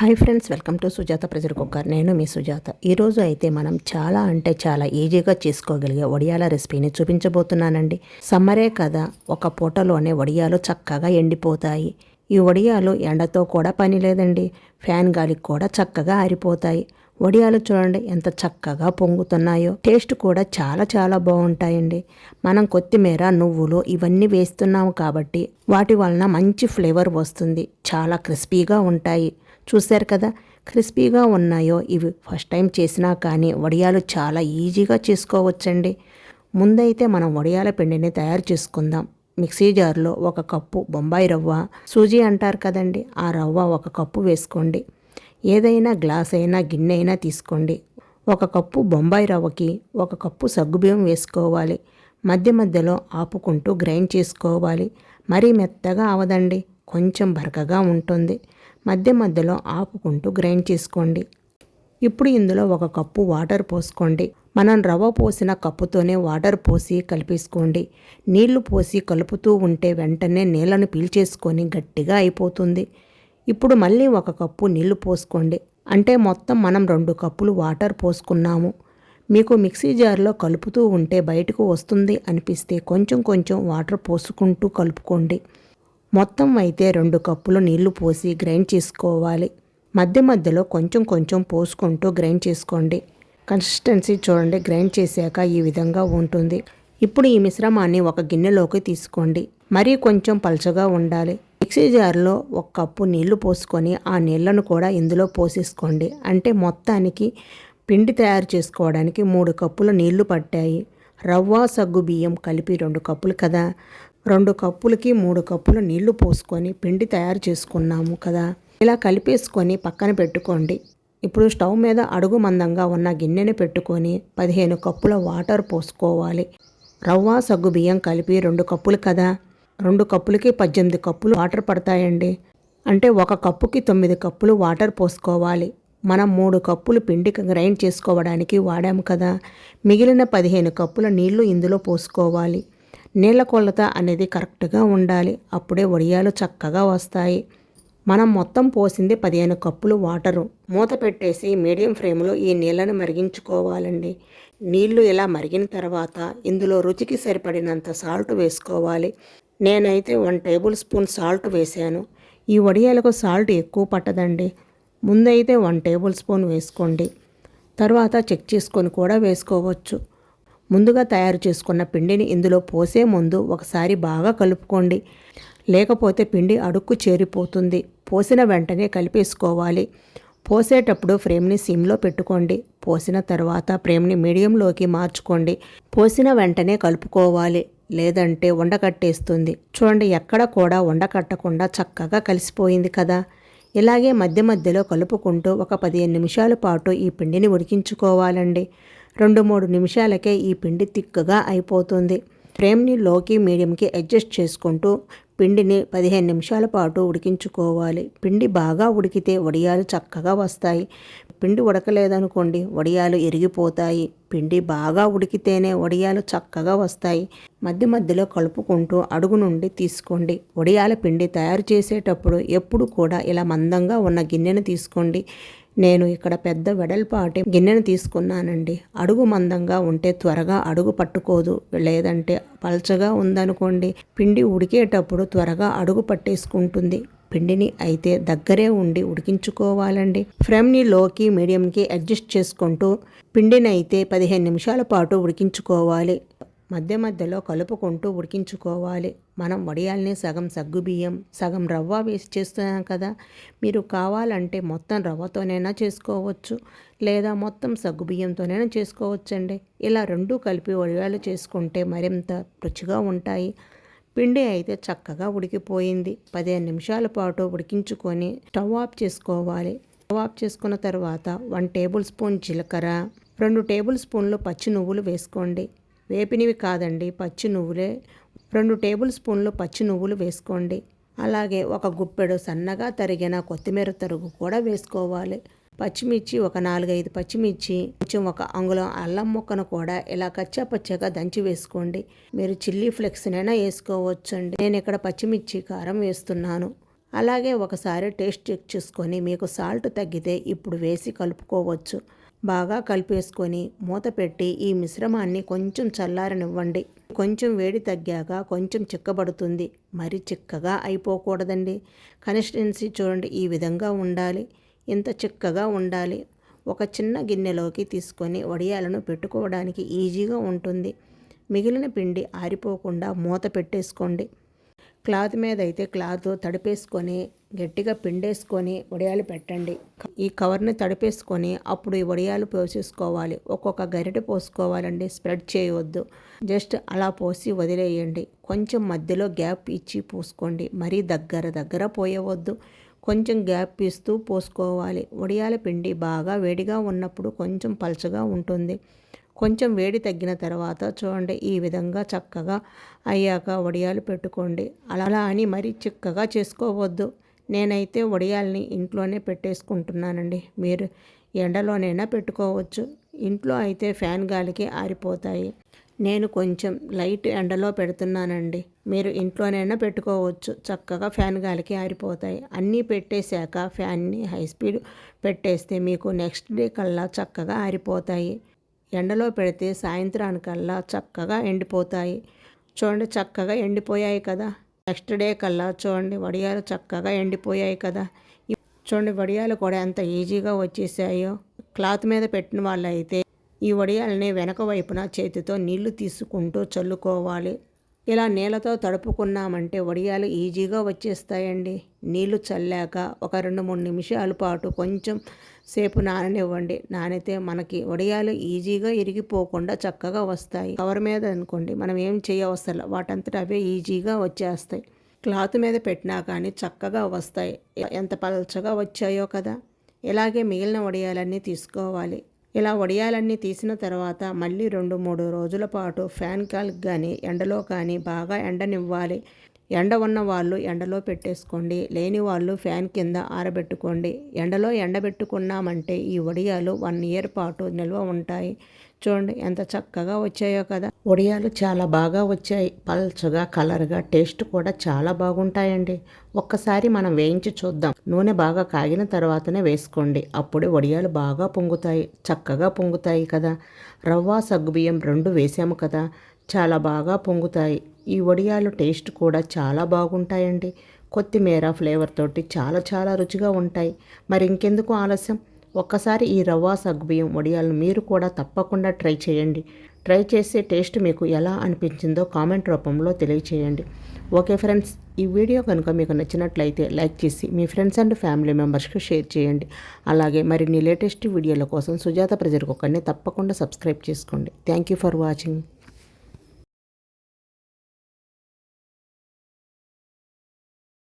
Hi friends, welcome to Sujatha pressure cooker. నేను మీ సుజాత. ఈరోజు అయితే మనం చాలా ఈజీగా చేసుకోగలిగే వడియాల రెసిపీని చూపించబోతున్నానండి. సమ్మరే కదా, ఒక పూటలోనే వడియాలు చక్కగా ఎండిపోతాయి. ఈ వడియాలు ఎండతో కూడా పని లేదండి, ఫ్యాన్ గాలికి కూడా చక్కగా ఆరిపోతాయి. వడియాలు చూడండి ఎంత చక్కగా పొంగుతున్నాయో. టేస్ట్ కూడా చాలా బాగుంటాయండి. మనం కొత్తిమీర, నువ్వులు ఇవన్నీ వేస్తున్నాము కాబట్టి వాటి వలన మంచి ఫ్లేవర్ వస్తుంది. చాలా క్రిస్పీగా ఉంటాయి. చూశారు కదా క్రిస్పీగా ఉన్నాయో. ఇవి ఫస్ట్ టైం చేసినా కానీ వడియాలు చాలా ఈజీగా చేసుకోవచ్చండి. ముందైతే మనం వడియాల పిండిని తయారు చేసుకుందాం. మిక్సీ జార్లో 1 కప్పు బొంబాయి రవ్వ, సూజీ అంటారు కదండి, ఆ రవ్వ 1 కప్పు వేసుకోండి. ఏదైనా గ్లాస్ అయినా గిన్నె అయినా తీసుకోండి. 1 కప్పు బొంబాయి రవ్వకి 1 కప్పు సగ్గుబియ్యం వేసుకోవాలి. మధ్యలో ఆపుకుంటూ గ్రైండ్ చేసుకోవాలి. మరీ మెత్తగా అవదండి, కొంచెం బరకగా ఉంటుంది. మధ్యలో ఆపుకుంటూ గ్రైండ్ చేసుకోండి. ఇప్పుడు ఇందులో 1 కప్పు వాటర్ పోసుకోండి. మనం రవ్వ పోసిన కప్పుతోనే వాటర్ పోసి కలిపేసుకోండి. నీళ్లు పోసి కలుపుతూ ఉంటే వెంటనే నీళ్లను పీల్చేసుకొని గట్టిగా అయిపోతుంది. ఇప్పుడు మళ్ళీ 1 కప్పు నీళ్లు పోసుకోండి. అంటే మొత్తం మనం 2 కప్పులు వాటర్ పోసుకున్నాము. మీకు మిక్సీ జార్లో కలుపుతూ ఉంటే బయటకు వస్తుంది అనిపిస్తే కొంచెం వాటర్ పోసుకుంటూ కలుపుకోండి. మొత్తం అయితే 2 కప్పులు నీళ్లు పోసి గ్రైండ్ చేసుకోవాలి. మధ్యలో కొంచెం పోసుకుంటూ గ్రైండ్ చేసుకోండి. కన్సిస్టెన్సీ చూడండి, గ్రైండ్ చేశాక ఈ విధంగా ఉంటుంది. ఇప్పుడు ఈ మిశ్రమాన్ని ఒక గిన్నెలోకి తీసుకోండి. మరీ కొంచెం పలచగా ఉండాలి. మిక్సీ జార్లో 1 కప్పు నీళ్లు పోసుకొని ఆ నీళ్లను కూడా ఇందులో పోసేసుకోండి. అంటే మొత్తానికి పిండి తయారు చేసుకోవడానికి 3 కప్పుల నీళ్లు పట్టాయి. రవ్వ, సగ్గు బియ్యం కలిపి 2 కప్పులు కదా. 2 కప్పులకి 3 కప్పుల నీళ్లు పోసుకొని పిండి తయారు చేసుకున్నాము కదా. ఇలా కలిపేసుకొని పక్కన పెట్టుకోండి. ఇప్పుడు స్టవ్ మీద అడుగు మందంగా ఉన్న గిన్నెని పెట్టుకొని 15 కప్పుల వాటర్ పోసుకోవాలి. రవ్వ, సగ్గు బియ్యం కలిపి 2 కప్పులు కదా. 2 కప్పులకి 18 కప్పులు వాటర్ పడతాయండి. అంటే 1 కప్పుకి 9 కప్పులు వాటర్ పోసుకోవాలి. మనం 3 కప్పులు పిండి గ్రైండ్ చేసుకోవడానికి వాడాము కదా. మిగిలిన 15 కప్పుల నీళ్లు ఇందులో పోసుకోవాలి. నీళ్ల కొలత అనేది కరెక్ట్గా ఉండాలి. అప్పుడే వడియాలు చక్కగా వస్తాయి. మనం మొత్తం పోసింది 15 కప్పులు వాటరు. మూత పెట్టేసి మీడియం ఫ్లేమ్లో ఈ నీళ్ళను మరిగించుకోవాలండి. నీళ్లు ఇలా మరిగిన తర్వాత ఇందులో రుచికి సరిపడినంత సాల్ట్ వేసుకోవాలి. నేనైతే 1 టేబుల్ స్పూన్ సాల్ట్ వేశాను. ఈ వడియాలకు సాల్ట్ ఎక్కువ పట్టదండి. ముందైతే 1 టేబుల్ స్పూన్ వేసుకోండి. తర్వాత చెక్ చేసుకొని కూడా వేసుకోవచ్చు. ముందుగా తయారు చేసుకున్న పిండిని ఇందులో పోసే ముందు ఒకసారి బాగా కలుపుకోండి. లేకపోతే పిండి అడుక్కు చేరిపోతుంది. పోసిన వెంటనే కలిపేసుకోవాలి. పోసేటప్పుడు ఫ్లేమ్ని సిమ్లో పెట్టుకోండి. పోసిన తర్వాత ఫ్లేమ్ని మీడియంలోకి మార్చుకోండి. పోసిన వెంటనే కలుపుకోవాలి, లేదంటే ఉండకట్టేస్తుంది. చూడండి, ఎక్కడ కూడా ఉండకట్టకుండా చక్కగా కలిసిపోయింది కదా. ఇలాగే మధ్యలో కలుపుకుంటూ ఒక 15 నిమిషాల పాటు ఈ పిండిని ఉడికించుకోవాలండి. 2-3 నిమిషాలకే ఈ పిండి తిక్కుగా అయిపోతుంది. ఫ్లేమ్ని లోకి మీడియంకి అడ్జస్ట్ చేసుకుంటూ పిండిని 15 నిమిషాల పాటు ఉడికించుకోవాలి. పిండి బాగా ఉడికితే వడియాలు చక్కగా వస్తాయి. పిండి ఉడకలేదనుకోండి, వడియాలు ఇరిగిపోతాయి. పిండి బాగా ఉడికితేనే వడియాలు చక్కగా వస్తాయి. మధ్యలో కలుపుకుంటూ అడుగు నుండి తీసుకోండి. వడియాల పిండి తయారు చేసేటప్పుడు ఎప్పుడు కూడా ఇలా మందంగా ఉన్న గిన్నెను తీసుకోండి. నేను ఇక్కడ పెద్ద వెడల్పాటి గిన్నెను తీసుకున్నానండి. అడుగు మందంగా ఉంటే త్వరగా అడుగు పట్టుకోదు. లేదంటే పల్చగా ఉందనుకోండి, పిండి ఉడికేటప్పుడు త్వరగా అడుగు పట్టేసుకుంటుంది. పిండిని అయితే దగ్గరే ఉండి ఉడికించుకోవాలండి. ఫ్లేమ్ని లోకి మీడియంకి అడ్జస్ట్ చేసుకుంటూ పిండిని అయితే 15 నిమిషాల పాటు ఉడికించుకోవాలి. మధ్యలో కలుపుకుంటూ ఉడికించుకోవాలి. మనం వడియాల్ని సగం సగ్గుబియ్యం, సగం రవ్వ వేసి చేస్తున్నాం కదా. మీరు కావాలంటే మొత్తం రవ్వతోనైనా చేసుకోవచ్చు, లేదా మొత్తం సగ్గుబియ్యంతోనైనా చేసుకోవచ్చండి. ఇలా 2 కలిపి వడియాలు చేసుకుంటే మరింత రుచిగా ఉంటాయి. పిండి అయితే చక్కగా ఉడికిపోయింది. 15 నిమిషాల పాటు ఉడికించుకొని స్టవ్ ఆఫ్ చేసుకోవాలి. స్టవ్ ఆఫ్ చేసుకున్న తర్వాత 1 టేబుల్ స్పూన్ జీలకర్ర, 2 టేబుల్ స్పూన్లు పచ్చి నువ్వులు వేసుకోండి. వేపినవి కాదండి, పచ్చి నువ్వులే. 2 టేబుల్ స్పూన్లు పచ్చి నువ్వులు వేసుకోండి. అలాగే 1 గుప్పెడు సన్నగా తరిగిన కొత్తిమీర తరుగు కూడా వేసుకోవాలి. పచ్చిమిర్చి ఒక 4-5 పచ్చిమిర్చి, కొంచెం 1 అంగుళం అల్లం ముక్కను కూడా ఇలా కచ్చాపచ్చగా దంచి వేసుకోండి. మీరు చిల్లీ ఫ్లేక్స్నైనా వేసుకోవచ్చండి. నేను ఇక్కడ పచ్చిమిర్చి కారం వేస్తున్నాను. అలాగే ఒకసారి టేస్ట్ చెక్ చేసుకొని మీకు సాల్ట్ తగ్గితే ఇప్పుడు వేసి కలుపుకోవచ్చు. బాగా కలిపేసుకొని మూత పెట్టి ఈ మిశ్రమాన్ని కొంచెం చల్లారనివ్వండి. కొంచెం వేడి తగ్గాక కొంచెం చిక్కబడుతుంది. మరి చిక్కగా అయిపోకూడదండి. కన్సిస్టెన్సీ చూడండి, ఈ విధంగా ఉండాలి. ఇంత చిక్కగా ఉండాలి. ఒక చిన్న గిన్నెలోకి తీసుకొని వడియాలను పెట్టుకోవడానికి ఈజీగా ఉంటుంది. మిగిలిన పిండి ఆరిపోకుండా మూత పెట్టేసుకోండి. క్లాత్ మీద అయితే క్లాత్ తడిపేసుకొని గట్టిగా పిండేసుకొని వడియాలు పెట్టండి. ఈ కవర్ని తడిపేసుకొని అప్పుడు ఈ వడియాలు పోసేసుకోవాలి. ఒక్కొక్క గరిటె పోసుకోవాలండి, స్ప్రెడ్ చేయవద్దు. జస్ట్ అలా పోసి వదిలేయండి. కొంచెం మధ్యలో గ్యాప్ ఇచ్చి పోసుకోండి. మరీ దగ్గర పోయవద్దు. కొంచెం గ్యాప్ ఇస్తూ పోసుకోవాలి. వడియాల పిండి బాగా వేడిగా ఉన్నప్పుడు కొంచెం పలచగా ఉంటుంది. కొంచెం వేడి తగ్గిన తర్వాత చూడండి, ఈ విధంగా చక్కగా అయ్యాక వడియాలు పెట్టుకోండి. అలా అని మరీ చిక్కగా చేసుకోవద్దు. నేనైతే వడియాల్ని ఇంట్లోనే పెట్టేసుకుంటున్నానండి. మీరు ఎండలోనైనా పెట్టుకోవచ్చు. ఇంట్లో అయితే ఫ్యాన్ గాలికి ఆరిపోతాయి. నేను కొంచెం లైట్ ఎండలో పెడుతున్నానండి. మీరు ఇంట్లోనైనా పెట్టుకోవచ్చు. చక్కగా ఫ్యాన్ గాలికి ఆరిపోతాయి. అన్నీ పెట్టేశాక ఫ్యాన్ని హై స్పీడ్ పెట్టేస్తే మీకు నెక్స్ట్ డే కల్లా చక్కగా ఆరిపోతాయి. ఎండలో పెడితే సాయంత్రానికల్లా చక్కగా ఎండిపోతాయి. చూడండి, చక్కగా ఎండిపోయాయి కదా. నెక్స్ట్ డే కల్లా చూడండి వడియాలు చక్కగా ఎండిపోయాయి కదా. చూడండి వడియాలు కూడా ఎంత ఈజీగా వచ్చేసాయో. క్లాత్ మీద పెట్టిన వాళ్ళైతే ఈ వడియాలని వెనక వైపున చేతితో నీళ్లు తీసుకుంటూ చల్లుకోవాలి. ఇలా నీళ్ళతో తడుపుకున్నామంటే వడియాలు ఈజీగా వచ్చేస్తాయండి. నీళ్లు చల్లాక ఒక 2-3 నిమిషాల పాటు కొంచెం సేపు నాననివ్వండి. నానితే మనకి వడియాలు ఈజీగా ఇరిగిపోకుండా చక్కగా వస్తాయి. కవర్ మీద అనుకోండి మనం ఏం చేయవసరం, వాటంతట అవే ఈజీగా వచ్చేస్తాయి. క్లాత్ మీద పెట్టినా కానీ చక్కగా వస్తాయి. ఎంత పలచగా వచ్చాయో కదా. ఇలాగే మిగిలిన వడియాలన్నీ తీసుకోవాలి. ఇలా వడియాలన్నీ తీసిన తర్వాత మళ్ళీ 2-3 రోజుల పాటు ఫ్యాన్ గాలికి కానీ ఎండలో కానీ బాగా ఎండనివ్వాలి. ఎండ ఉన్న వాళ్ళు ఎండలో పెట్టేసుకోండి. లేని వాళ్ళు ఫ్యాన్ కింద ఆరబెట్టుకోండి. ఎండలో ఎండబెట్టుకున్నామంటే ఈ వడియాలు 1 ఇయర్ పాటు నిల్వ ఉంటాయి. చూడండి ఎంత చక్కగా వచ్చాయో కదా. వడియాలు చాలా బాగా వచ్చాయి. పల్చగా, కలర్గా, టేస్ట్ కూడా చాలా బాగుంటాయండి. ఒక్కసారి మనం వేయించి చూద్దాం. నూనె బాగా కాగిన తర్వాతనే వేసుకోండి. అప్పుడే వడియాలు బాగా పొంగుతాయి. చక్కగా పొంగుతాయి కదా. రవ్వ, సగ్గుబియ్యం 2 వేసాము కదా, చాలా బాగా పొంగుతాయి. ఈ వడియాలు టేస్ట్ కూడా చాలా బాగుంటాయండి. కొత్తిమీర ఫ్లేవర్ తోటి చాలా రుచిగా ఉంటాయి. మరి ఇంకెందుకు ఆలస్యం, ఒక్కసారి ఈ రవ్వ సగ్గుబియ్యం వడియాలను మీరు కూడా తప్పకుండా ట్రై చేయండి. ట్రై చేసే టేస్ట్ మీకు ఎలా అనిపించిందో కామెంట్ రూపంలో తెలియచేయండి. ఓకే ఫ్రెండ్స్, ఈ వీడియో కనుక మీకు నచ్చినట్లయితే లైక్ చేసి మీ ఫ్రెండ్స్ అండ్ ఫ్యామిలీ మెంబర్స్కి షేర్ చేయండి. అలాగే మరిన్ని లేటెస్ట్ వీడియోల కోసం సుజాత ప్రెజర్ కుక్కర్ని తప్పకుండా సబ్స్క్రైబ్ చేసుకోండి. Thank you for watching.